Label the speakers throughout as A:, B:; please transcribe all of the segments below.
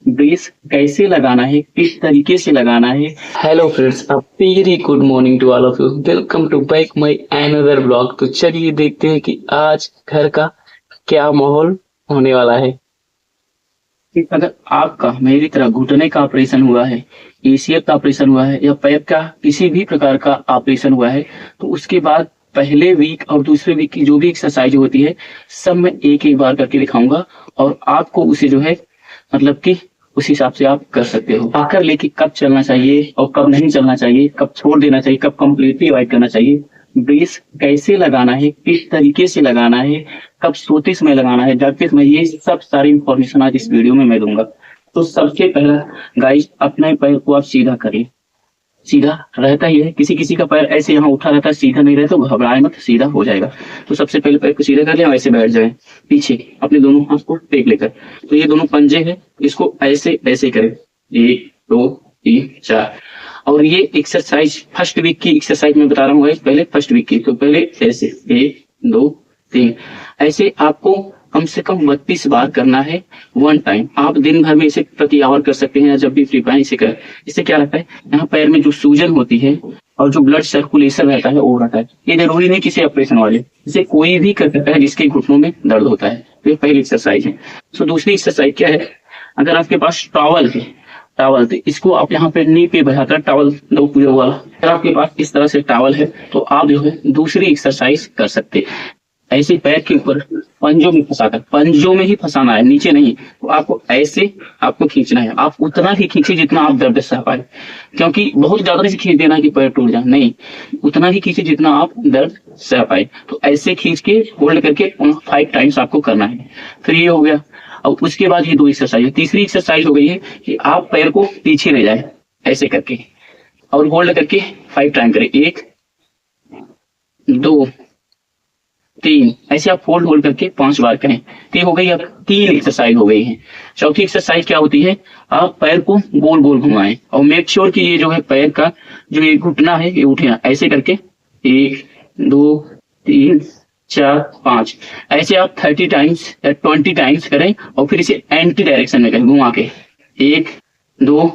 A: Brace कैसे लगाना है, किस तरीके से लगाना है। Hello friends, a very good morning to all of you. Welcome to back my another blog. तो चलिए देखते हैं कि आज घर का क्या माहौल होने वाला है। कि अगर आपका मेरी तरह घुटने का ऑपरेशन हुआ है, एसीएफ का ऑपरेशन हुआ है या पैर का किसी भी प्रकार का ऑपरेशन हुआ है, तो उसके बाद पहले वीक और दूसरे वीक की जो भी एक्सरसाइज होती है सब मैं एक एक बार करके दिखाऊंगा और आपको उसे जो है मतलब कि उस हिसाब से आप कर सकते हो। आकर लेके कब चलना चाहिए और कब नहीं चलना चाहिए, कब छोड़ देना चाहिए, कब कंप्लीटली अवॉइड करना चाहिए, ब्रेस कैसे लगाना है, किस तरीके से लगाना है, कब सोते समय लगाना है, जागते समय, ये सब सारी इंफॉर्मेशन आज इस वीडियो में मैं दूंगा। तो सबसे पहला गाइस, अपने पैर को आप सीधा करिए। सीधा रहता ही है, किसी किसी का पैर ऐसे यहाँ उठा रहता है, सीधा नहीं रहता, तो घबराए मत, सीधा हो जाएगा। तो सबसे पहले पैर को सीधा कर लें, ऐसे बैठ जाए पीछे अपने दोनों हाथ को टेक लेकर। तो ये दोनों पंजे हैं, इसको ऐसे ऐसे करें, 1 2 3 4। और ये एक्सरसाइज फर्स्ट वीक की एक्सरसाइज मैं बता रहा हूँ, पहले फर्स्ट वीक की। तो पहले ऐसे 1 2 3 ऐसे आपको कम से कम 32 बार करना है वन टाइम। आप दिन भर में इसे प्रति आवर कर सकते हैं या जब भी फ्री पाए इसे करें। इससे क्या रहता है, यहाँ पैर में जो सूजन होती है और जो ब्लड सर्कुलेशन रहता है वो रहता है। ये जरूरी नहीं किसी ऑपरेशन वाले, इसे कोई भी कर सकता है जिसके घुटनों में दर्द होता है। तो ये पहली एक्सरसाइज है। तो दूसरी एक्सरसाइज क्या है, अगर आपके पास टॉवल है, टॉवल तो इसको आप यहाँ पे नी पे बैठाकर टॉवल दो पूरे वाला, अगर आपके पास इस तरह से टॉवल है तो आप जो है दूसरी एक्सरसाइज कर सकते हैं। ऐसे पैर के ऊपर पंजों में फंसाकर, पंजों में ही फंसाना है, नीचे नहीं। तो आपको ऐसे आपको खींचना है, आप उतना ही खींचे जितना आप दर्द सह पाए, क्योंकि बहुत ज्यादा से खींच देना कि पैर टूट जाए, नहीं, उतना ही खींचे जितना आप दर्द सह पाए। तो ऐसे खींच के होल्ड करके 5 टाइम्स आपको करना है। फिर ये हो गया। और उसके बाद ये 2 एक्सरसाइज है। तीसरी एक्सरसाइज हो गई है कि आप पैर को पीछे ले जाए ऐसे करके और होल्ड करके 5 टाइम करें, 1 2 3, ऐसे आप होल्ड होल्ड करके 5 बार करें। तो ये हो गई, अब 3 एक्सरसाइज हो गई है। चौथी एक्सरसाइज क्या होती है, आप पैर को गोल गोल घुमाएं और मेक श्योर कि ये जो है पैर का जो ये घुटना है ये उठे ऐसे करके 1 2 3 4 5। ऐसे आप 30 टाइम्स या 20 टाइम्स करें और फिर इसे एंटी डायरेक्शन में करें घुमा के, 1 2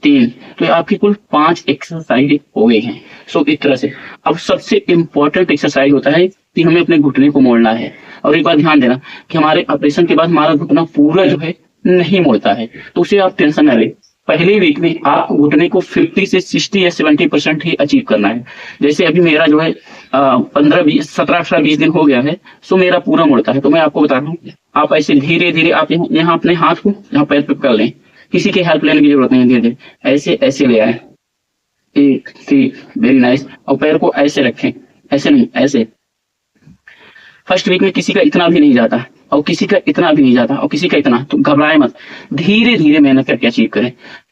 A: 3। तो ये आपकी कुल 5 एक्सरसाइज हो गई हैं। सो इस तरह से अब सबसे इम्पोर्टेंट एक्सरसाइज होता है कि हमें अपने घुटने को मोड़ना है। और एक बात ध्यान देना कि हमारे ऑपरेशन के बाद हमारा घुटना पूरा जो है नहीं मोड़ता है, तो उसे आप टेंशन न लें। पहले वीक में आप घुटने को 50 से 60 या 70% ही अचीव करना है। जैसे अभी मेरा जो है 15 20 17 18 20 दिन हो गया है, सो मेरा पूरा मुड़ता है। तो मैं आपको बता रहा हूँ, आप ऐसे धीरे धीरे आप यहाँ अपने हाथ को यहाँ पैर पे कर लें, किसी की हेल्प लेने की जरूरत नहीं है। धीरे धीरे ऐसे ऐसे ले आए, 1 3, वेरी नाइस। और पैर को ऐसे रखें, ऐसे नहीं, ऐसे। फर्स्ट वीक में किसी का इतना भी नहीं जाता और किसी का इतना भी नहीं जाता और किसी का इतना, तो घबराए मत, धीरे धीरे मेहनत करके अचीव करें।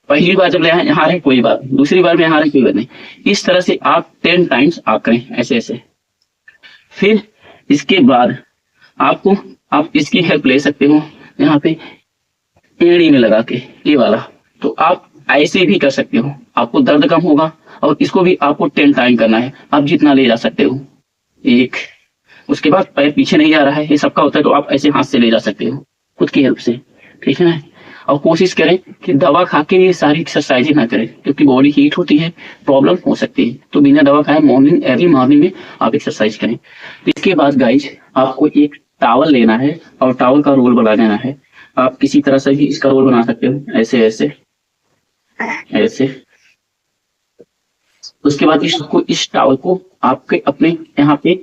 A: पहली बार जब ले आए यहाँ रहे कोई बात, दूसरी बार में यहाँ रहे कोई बात नहीं। इस तरह से आप 10 टाइम्स आप करें ऐसे ऐसे। फिर इसके बाद आपको आप इसकी हेल्प ले सकते हो यहाँ पे एड़ी में लगा के, ये वाला। तो आप ऐसे भी कर सकते हो, आपको दर्द कम होगा। और इसको भी आपको 10 टाइम करना है, आप जितना ले जा सकते हो। 1, उसके बाद पैर पीछे नहीं जा रहा है, ये सबका होता है, तो आप ऐसे हाथ से ले जा सकते हो खुद की हेल्प से, ठीक है ना। और कोशिश करें कि दवा खा के ये सारी एक्सरसाइजें ना करें, क्योंकि बॉडी हीट होती है, प्रॉब्लम हो सकती है। तो बिना दवा खाए अर्ली मॉर्निंग में आप एक्सरसाइज करें। तो इसके बाद गाइज आपको एक टॉवल लेना है और टॉवल का रोल बना लेना है। आप किसी तरह से भी इसका रोल बना सकते हो, ऐसे ऐसे ऐसे। उसके बाद इस टॉवल को आपके अपने यहाँ पे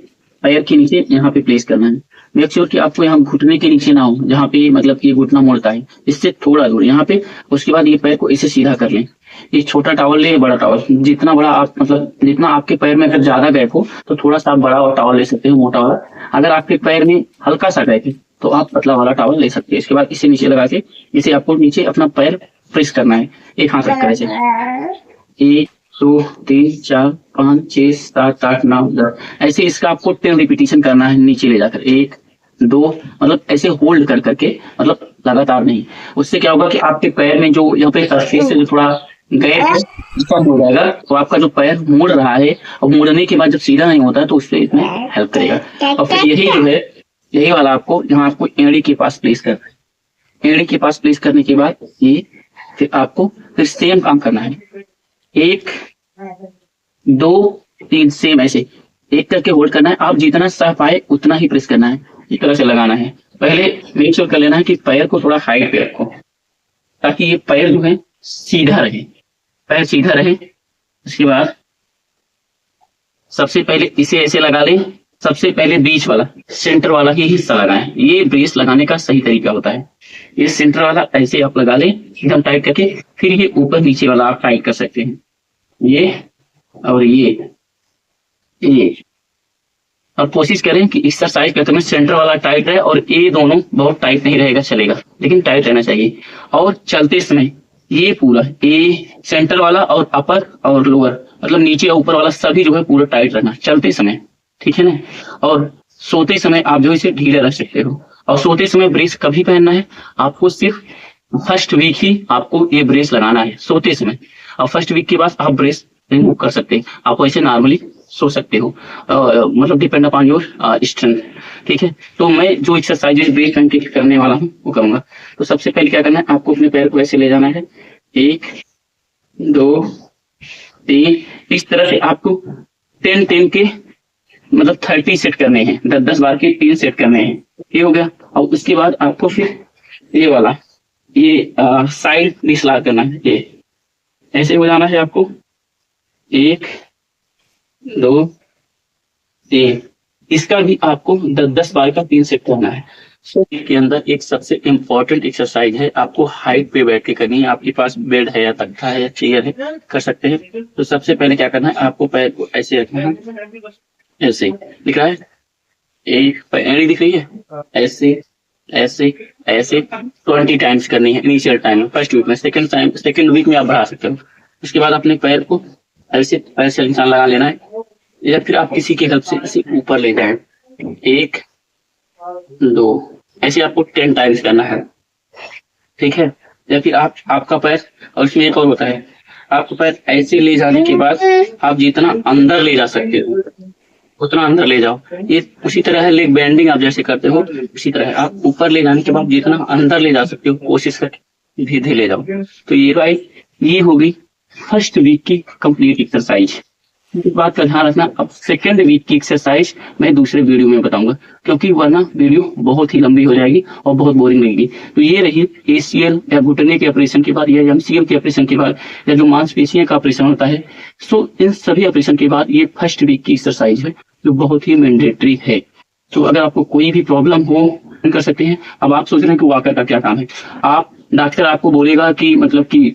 A: पैर के नीचे यहाँ पे प्लेस करना है। मेक श्योर कि आपको यहाँ घुटने के नीचे ना हो, जहाँ पे मतलब कि घुटना मोड़ता है, इससे थोड़ा दूर यहाँ पे। उसके बाद ये पैर को इसे सीधा कर लें। ये छोटा टॉवल ले, बड़ा टॉवल, जितना बड़ा आप मतलब जितना आपके पैर में अगर ज्यादा गैप हो तो थोड़ा सा आप बड़ा टॉवल ले सकते हो, मोटा वाला। अगर आपके पैर में हल्का सा गैप है तो आप पतला वाला टॉवल ले सकते हैं। इसके बाद इसे नीचे लगा के इसे आपको नीचे अपना पैर प्रेस करना है, एक हाथ रखकर ऐसे, 1 2 3 4 5 6 7 8 9 10। ऐसे इसका आपको 10 रिपीटिशन करना है नीचे ले जाकर, 1 2, मतलब ऐसे होल्ड कर करके, मतलब लगातार नहीं। उससे क्या होगा कि आपके पैर में जो यहाँ पे सरफेस से जो थोड़ा गैप है कम हो जाएगा। तो आपका जो पैर मुड़ रहा है और मुड़ने के बाद जब सीधा नहीं होता है तो उससे इसमें हेल्प करेगा। और फिर यही जो है, यही वाला आपको यहाँ आपको एड़ी के पास प्लेस करना है। एड़ी के पास प्लेस करने के बाद ये फिर आपको फिर सेम काम करना है, 1 2 3 सेम ऐसे एक करके होल्ड करना है। आप जितना सह पाए उतना ही प्रेस करना है, इस तरह से लगाना है। पहले मेक श्योर कर लेना है कि पैर को थोड़ा हाइट पे रखो, ताकि ये पैर जो है सीधा रहे, पैर सीधा रहे। उसके बाद सबसे पहले इसे ऐसे लगा लें, सबसे पहले बीच वाला सेंटर वाला ही हिस्सा लगाएं। ये ब्रेस लगाने का सही तरीका होता है। ये सेंटर वाला ऐसे आप लगा लें एकदम टाइट करके, फिर ये ऊपर नीचे वाला आप टाइट कर सकते हैं, ये और ये। और कोशिश करें कि एक्सरसाइज करते में सेंटर वाला टाइट रहे और ये दोनों बहुत टाइट नहीं रहेगा, चलेगा, लेकिन टाइट रहना चाहिए। और चलते समय ये पूरा ये सेंटर वाला और अपर और लोअर मतलब नीचे और ऊपर वाला सभी जो है पूरा टाइट रहना चलते समय, ठीक है ना। और सोते समय आप जो इसे ढीला रख सकते हो। और सोते समय ब्रेस कभी पहनना है आपको, सिर्फ फर्स्ट वीक ही आपको ये ब्रेस लगाना है सोते समय। और फर्स्ट वीक के बाद आप ब्रेस रिमूव कर सकते हैं, आप ऐसे नॉर्मली सो सकते हो, मतलब डिपेंड अपॉन योर स्ट्रेंथ, ठीक है। तो मैं जो एक्सरसाइजेज ब्रेस पहन के करने वाला हूँ वो करूंगा। तो सबसे पहले क्या करना है, आपको अपने पैर को ऐसे ले जाना है, 1 2 3, इस तरह से आपको 10 के मतलब 30 सेट करने हैं, 10 बार के 3 सेट करने हैं, ये हो गया। और उसके बाद आपको फिर ये वाला ये साइड डिसला करना है, ये ऐसे हो जाना है आपको, 1 2 3, इसका भी आपको 10 बार का 3 सेट करना है। के अंदर एक सबसे इम्पोर्टेंट एक्सरसाइज है, आपको हाइट पे बैठ के करनी है। आपके पास बेड है या तख्ता है या चेयर है, कर सकते हैं। तो सबसे पहले क्या करना है, आपको पैर को ऐसे रखना है, ऐसे दिख रहा है, एक पैर दिख रही है, ऐसे ऐसे ऐसे 20 टाइम्स करनी है इनिशियल टाइम में, फर्स्ट वीक में। सेकंड वीक में आप बढ़ा सकते हो। उसके बाद अपने पैर को ऐसे पैर से निशान लगा लेना है, या फिर आप किसी के हेल्प से ऐसे ऊपर ले जाए, 1 2 ऐसे आपको 10 टाइम्स करना है, ठीक है। या फिर आपका पैर, और उसमें एक और होता है, आपका पैर ऐसे ले जाने के बाद आप जितना अंदर ले जा सकते हो उतना अंदर ले जाओ। ये उसी तरह है लेग बेंडिंग आप जैसे करते हो, उसी तरह आप ऊपर ले जाने के बाद जितना अंदर ले जा सकते हो कोशिश करके धीरे धीरे ले जाओ। तो ये होगी फर्स्ट वीक की कंप्लीट एक्सरसाइज। इस बात का ध्यान रखना, अब सेकेंड वीक की एक्सरसाइज मैं दूसरे वीडियो में बताऊंगा, क्योंकि वरना वीडियो बहुत ही लंबी हो जाएगी और बहुत बोरिंग लगेगी। तो ये रही ACL या घुटने के ऑपरेशन के बाद या MCL के ऑपरेशन के बाद या जो मांसपेशियों का ऑपरेशन होता है, सो इन सभी ऑपरेशन के बाद ये फर्स्ट वीक की एक्सरसाइज है जो बहुत ही मैंडेटरी है। तो अगर आपको कोई भी प्रॉब्लम हो कर सकते हैं। अब आप सोच रहे हैं कि वॉकर का क्या काम है, आप डॉक्टर आपको बोलेगा कि मतलब कि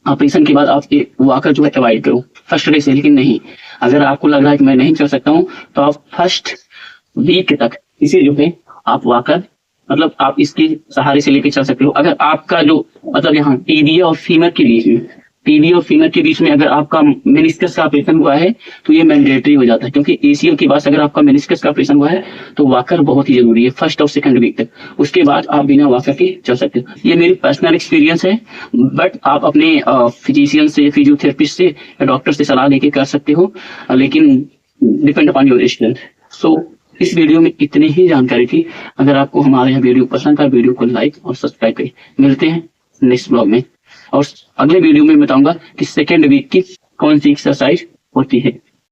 A: ऑपरेशन के बाद आप वॉकर जो है अवॉइड करो फर्स्ट डे से, लेकिन नहीं, अगर आपको लग रहा है कि मैं नहीं चल सकता हूँ तो आप फर्स्ट वीक तक इसे जो है आप वॉकर मतलब आप इसके सहारे से लेके चल सकते हो। अगर आपका जो मतलब यहाँ टीडी और फीमर के बीच में अगर आपका मेनिस्कस का ऑपरेशन हुआ है तो ये मैंडेटरी हो जाता है, क्योंकि ACL के बाद अगर आपका मेनिस्कस का ऑपरेशन हुआ है तो वॉकर बहुत ही जरूरी है फर्स्ट और सेकंड वीक तक। उसके बाद आप बिना वॉकर के चल सकते हो। ये मेरी पर्सनल एक्सपीरियंस है, बट आप अपने फिजिशियन से, फिजियोथेरेपिस्ट से या डॉक्टर से सलाह लेके कर सकते हो, लेकिन डिपेंड अपॉन योर स्ट्रेंथ। सो इस वीडियो में इतनी ही जानकारी थी। अगर आपको हमारे यहाँ वीडियो पसंद आए वीडियो को लाइक और सब्सक्राइब करें। मिलते हैं नेक्स्ट ब्लॉग में, और अगले वीडियो में बताऊंगा कि सेकेंड वीक की कौन सी एक्सरसाइज होती है।